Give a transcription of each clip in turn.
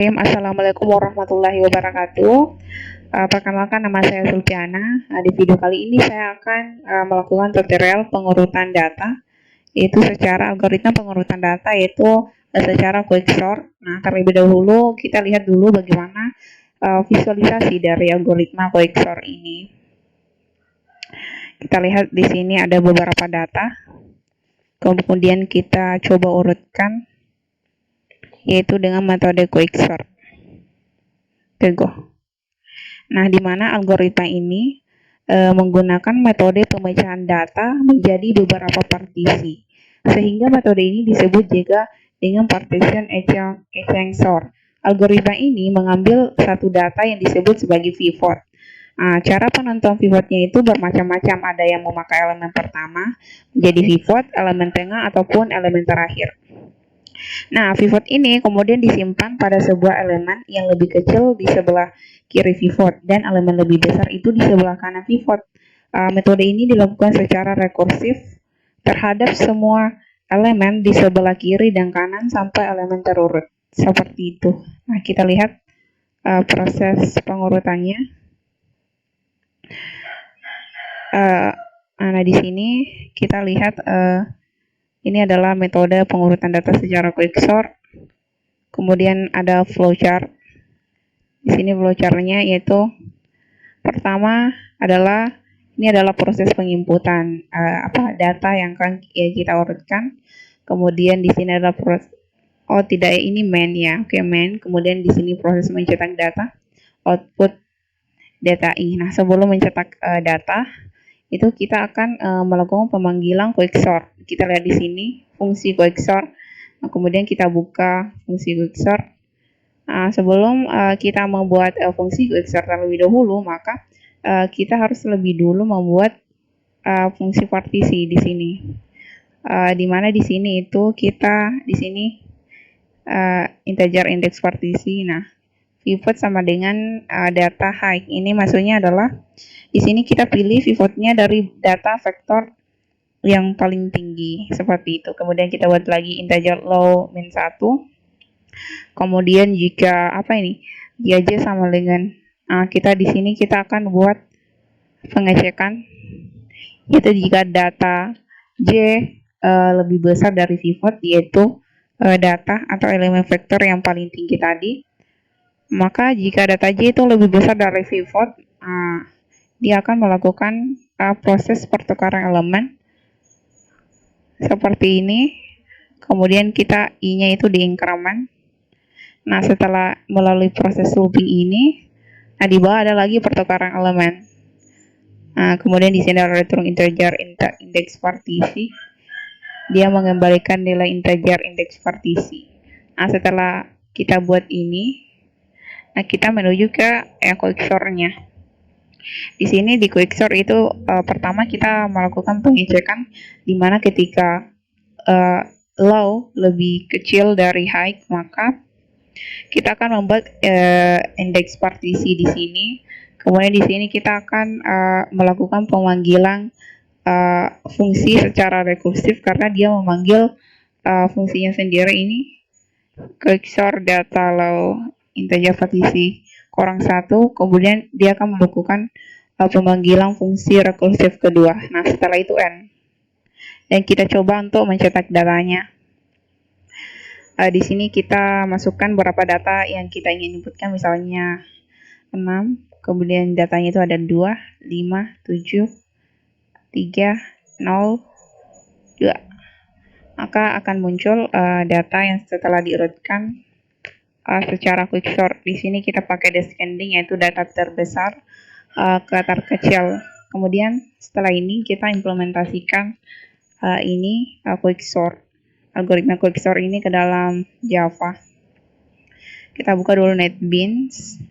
Assalamualaikum warahmatullahi wabarakatuh. Perkenalkan, nama saya Sulfiana. Di video kali ini saya akan melakukan tutorial pengurutan data, yaitu secara algoritma pengurutan data, yaitu secara quicksort. Nah, terlebih dahulu kita lihat dulu bagaimana visualisasi dari algoritma quicksort ini. Kita lihat di sini ada beberapa data, kemudian kita coba urutkan, yaitu dengan metode quicksort. Oke, go. Nah, di mana algoritma ini menggunakan metode pemecahan data menjadi beberapa partisi, sehingga metode ini disebut juga dengan partition extensor. Algoritma ini mengambil satu data yang disebut sebagai pivot. Nah, cara penentuan pivotnya itu bermacam-macam, ada yang memakai elemen pertama menjadi pivot, elemen tengah, ataupun elemen terakhir. Nah, pivot ini kemudian disimpan pada sebuah elemen yang lebih kecil di sebelah kiri pivot dan elemen lebih besar itu di sebelah kanan pivot. Metode ini dilakukan secara rekursif terhadap semua elemen di sebelah kiri dan kanan sampai elemen terurut. Seperti itu. Nah, kita lihat proses pengurutannya. Nah, di sini kita lihat ini adalah metode pengurutan data secara quicksort. Kemudian ada flowchart. Di sini flowchartnya yaitu pertama adalah ini adalah proses penginputan data yang akan kita urutkan. Kemudian di sini adalah proses ini main ya. Oke, main. Kemudian di sini proses mencetak data, output data i. Nah, sebelum mencetak data itu kita akan melakukan pemanggilan quicksort. Kita lihat di sini fungsi quicksort. Nah, kemudian kita buka fungsi quicksort. Sebelum kita membuat fungsi quicksort terlebih dahulu, maka kita harus lebih dulu membuat fungsi partisi di sini. Di mana di sini itu kita di sini integer index partisi. Nah, pivot sama dengan data height. Ini maksudnya adalah di sini kita pilih pivotnya dari data vektor yang paling tinggi seperti itu. Kemudian kita buat lagi integer low min 1. Kemudian jika jika j sama dengan kita di sini kita akan buat pengecekan, yaitu jika data j lebih besar dari pivot, yaitu data atau elemen vektor yang paling tinggi tadi, maka jika data j itu lebih besar dari pivot, dia akan melakukan proses pertukaran elemen seperti ini. Kemudian kita i-nya itu di increment. Nah, setelah melalui proses looping ini, di bawah ada lagi pertukaran elemen. Nah, kemudian di sini ada return integer index partisi. Dia mengembalikan nilai integer index partisi. Nah, setelah kita buat ini, nah kita menuju ke quicksort-nya. Di sini di quicksort itu pertama kita melakukan pengecekan di mana ketika low lebih kecil dari high, maka kita akan membuat indeks partisi di sini. Kemudian di sini kita akan melakukan pemanggilan fungsi secara rekursif karena dia memanggil fungsinya sendiri ini quicksort data low integer partisi kurang 1. Kemudian dia akan melakukan pemanggilan fungsi rekursif kedua. Nah, setelah itu n. Dan kita coba untuk mencetak datanya. Di sini kita masukkan beberapa data yang kita ingin inputkan, misalnya 6, kemudian datanya itu ada 2, 5, 7, 3, 0, 2. Maka akan muncul data yang setelah diurutkan secara quicksort. Di sini kita pakai descending, yaitu data terbesar ke terkecil. Kemudian setelah ini kita implementasikan ini quicksort. Algoritma quicksort ini ke dalam Java. Kita buka dulu NetBeans.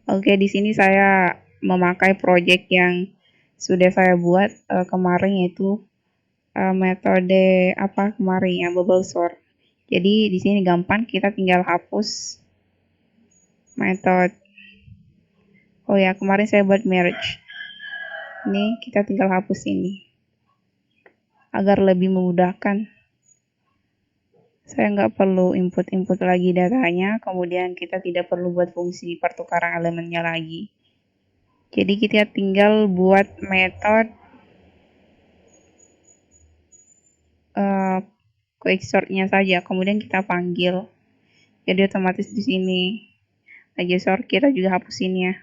Oke, di sini saya memakai project yang sudah saya buat kemarin, yaitu metode kemarin ya, bubble sort. Jadi di sini gampang, kita tinggal hapus metode. Oh ya, kemarin saya buat merge. Ini kita tinggal hapus ini agar lebih memudahkan. Saya nggak perlu input lagi datanya, kemudian kita tidak perlu buat fungsi pertukaran elemennya lagi. Jadi kita tinggal buat metode quicksort-nya saja, kemudian kita panggil. Jadi otomatis di sini aja sort kita juga hapusin ya.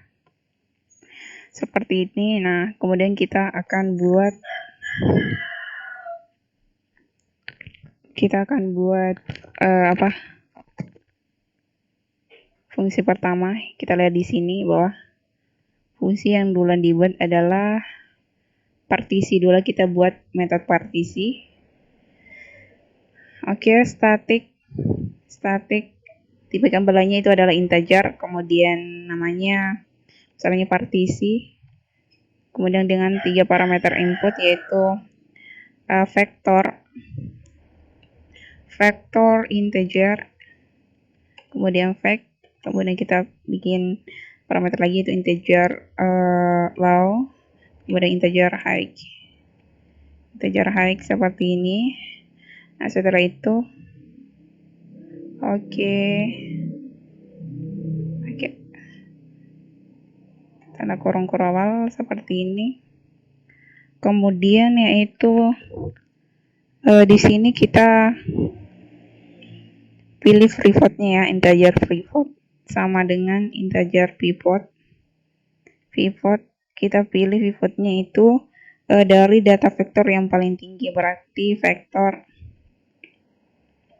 Seperti ini. Nah, kemudian kita akan buat fungsi pertama. Kita lihat di sini bahwa fungsi yang dulu dibuat adalah partisi. Dulu kita buat metode partisi. Oke, static tipe gambarannya itu adalah integer, kemudian namanya misalnya partisi, kemudian dengan 3 parameter input yaitu vektor integer, kemudian kemudian kita bikin parameter lagi itu integer low, kemudian integer high seperti ini. Nah, setelah itu oke, tanda kurung awal seperti ini. Kemudian yaitu di sini kita pilih pivotnya ya, integer pivot sama dengan integer pivot. Kita pilih pivotnya itu dari data vektor yang paling tinggi, berarti vektor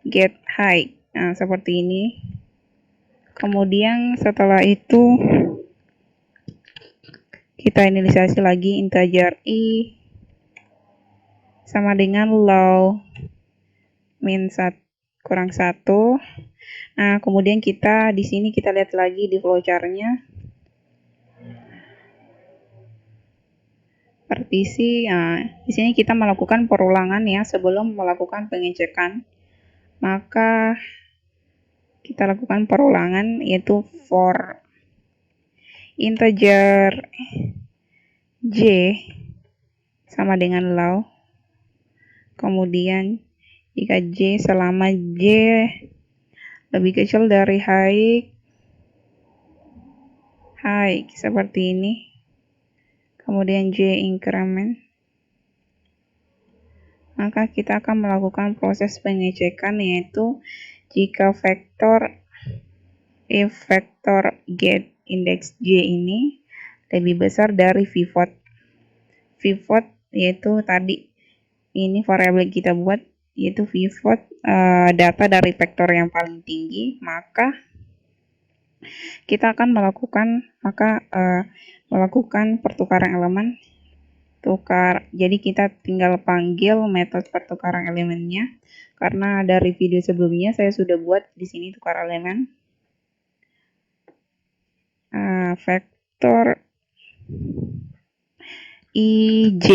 get high. Nah, seperti ini. Kemudian setelah itu kita inisialisasi lagi integer i sama dengan low min kurang 1. Nah, kemudian kita di sini kita lihat lagi di flowchart-nya. Partisi. Nah, di sini kita melakukan perulangan ya sebelum melakukan pengecekan. Maka kita lakukan perulangan yaitu for integer j sama dengan low. Kemudian jika j selama j lebih kecil dari high seperti ini. Kemudian j increment. Maka kita akan melakukan proses pengecekan yaitu jika vektor get index j ini lebih besar dari pivot yaitu tadi ini variabel kita buat yaitu pivot data dari vektor yang paling tinggi, maka kita akan melakukan pertukaran elemen. Jadi kita tinggal panggil metode pertukaran elemennya, karena dari video sebelumnya saya sudah buat di sini tukar elemen vektor ij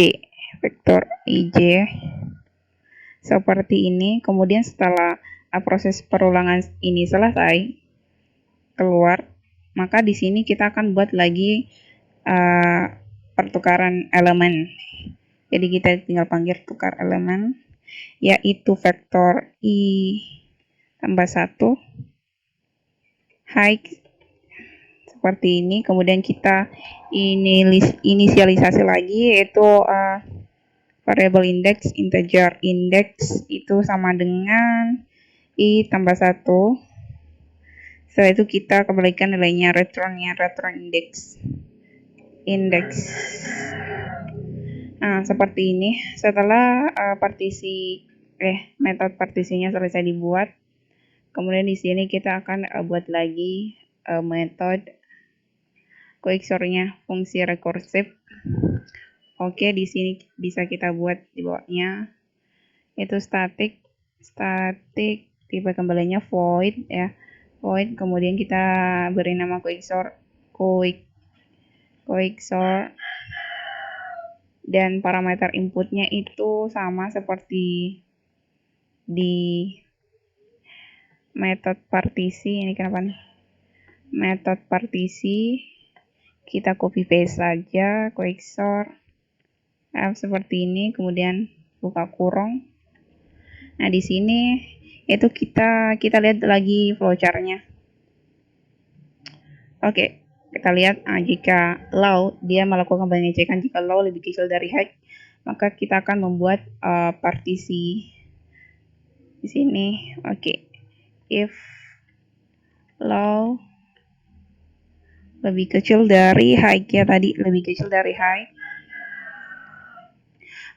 seperti ini. Kemudian setelah proses perulangan ini selesai keluar, maka di sini kita akan buat lagi pertukaran elemen. Jadi kita tinggal panggil tukar elemen yaitu vektor i tambah 1 high seperti ini. Kemudian kita inisialisasi lagi yaitu variabel index, integer index itu sama dengan i tambah 1. Setelah itu kita kembalikan nilainya return index. Nah, seperti ini. Setelah metode partisinya selesai dibuat, kemudian di sini kita akan buat lagi metode quicksort-nya, fungsi rekursif. Oke, di sini bisa kita buat di bawahnya itu static tipe kembalinya void ya. Void, kemudian kita beri nama quicksort dan parameter inputnya itu sama seperti di metode partisi. Ini kenapa nih? Metode partisi kita copy paste saja quicksort seperti ini, kemudian buka kurung. Nah, di sini itu kita lihat lagi flowchart-nya. Oke, kita lihat jika low dia melakukan pengecekan jika low lebih kecil dari high, maka kita akan membuat partisi di sini. Oke, if low lebih kecil dari high ya tadi, lebih kecil dari high,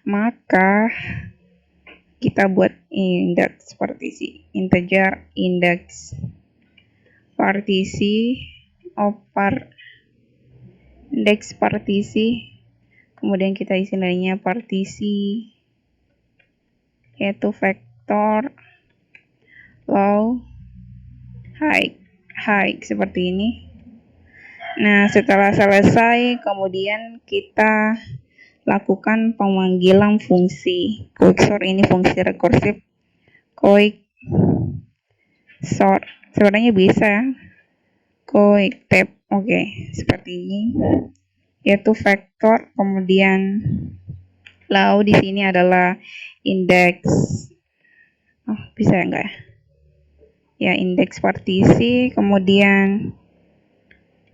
maka kita buat index partisi, integer index partisi index partisi, kemudian kita isi nilainya partisi yaitu vektor low high seperti ini. Nah, setelah selesai kemudian kita lakukan pemanggilan fungsi quicksort. Ini fungsi rekursif quicksort, sebenarnya bisa ya, quicktab. Oke, seperti ini yaitu vektor, kemudian lalu di sini adalah indeks, bisa ya enggak ya, indeks partisi, kemudian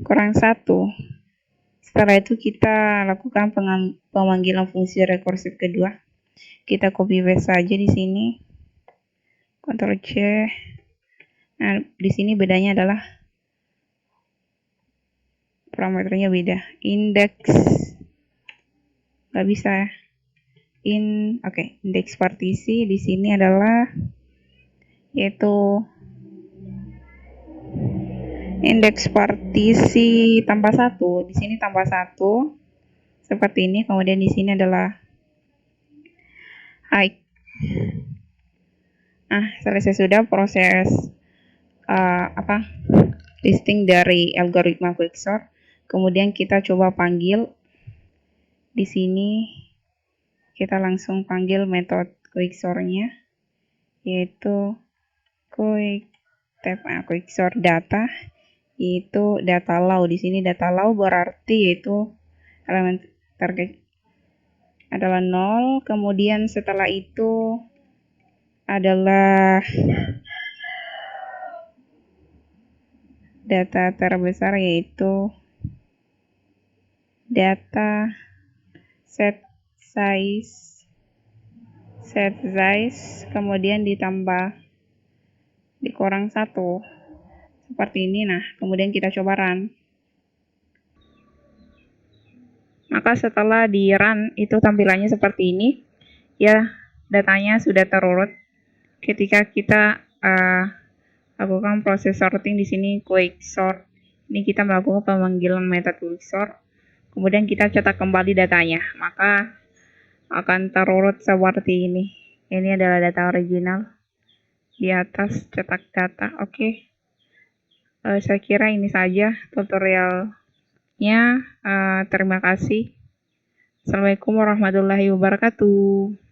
kurang 1. Setelah itu kita lakukan pemanggilan fungsi rekursif kedua. Kita copy paste saja di sini, Ctrl C. Nah, di sini bedanya adalah parameternya beda. Indeks nggak bisa ya. Oke, indeks partisi di sini adalah yaitu indeks partisi tambah 1. Di sini tambah 1 seperti ini. Kemudian di sini adalah high. Selesai sudah proses listing dari algoritma quicksort. Kemudian kita coba panggil di sini, kita langsung panggil metode quicksort-nya yaitu quicksort data, yaitu data low. Di sini data low berarti yaitu elemen target adalah 0, kemudian setelah itu adalah data terbesar yaitu data set size, kemudian ditambah dikurang 1 seperti ini. Nah, kemudian kita coba run. Maka setelah di run itu tampilannya seperti ini ya, datanya sudah terurut. Ketika kita lakukan proses sorting di sini quicksort, ini kita melakukan pemanggilan metode quicksort, kemudian kita cetak kembali datanya, maka akan terurut seperti ini. Ini adalah data original, di atas cetak data. Oke. Saya kira ini saja tutorialnya. Terima kasih. Assalamualaikum warahmatullahi wabarakatuh.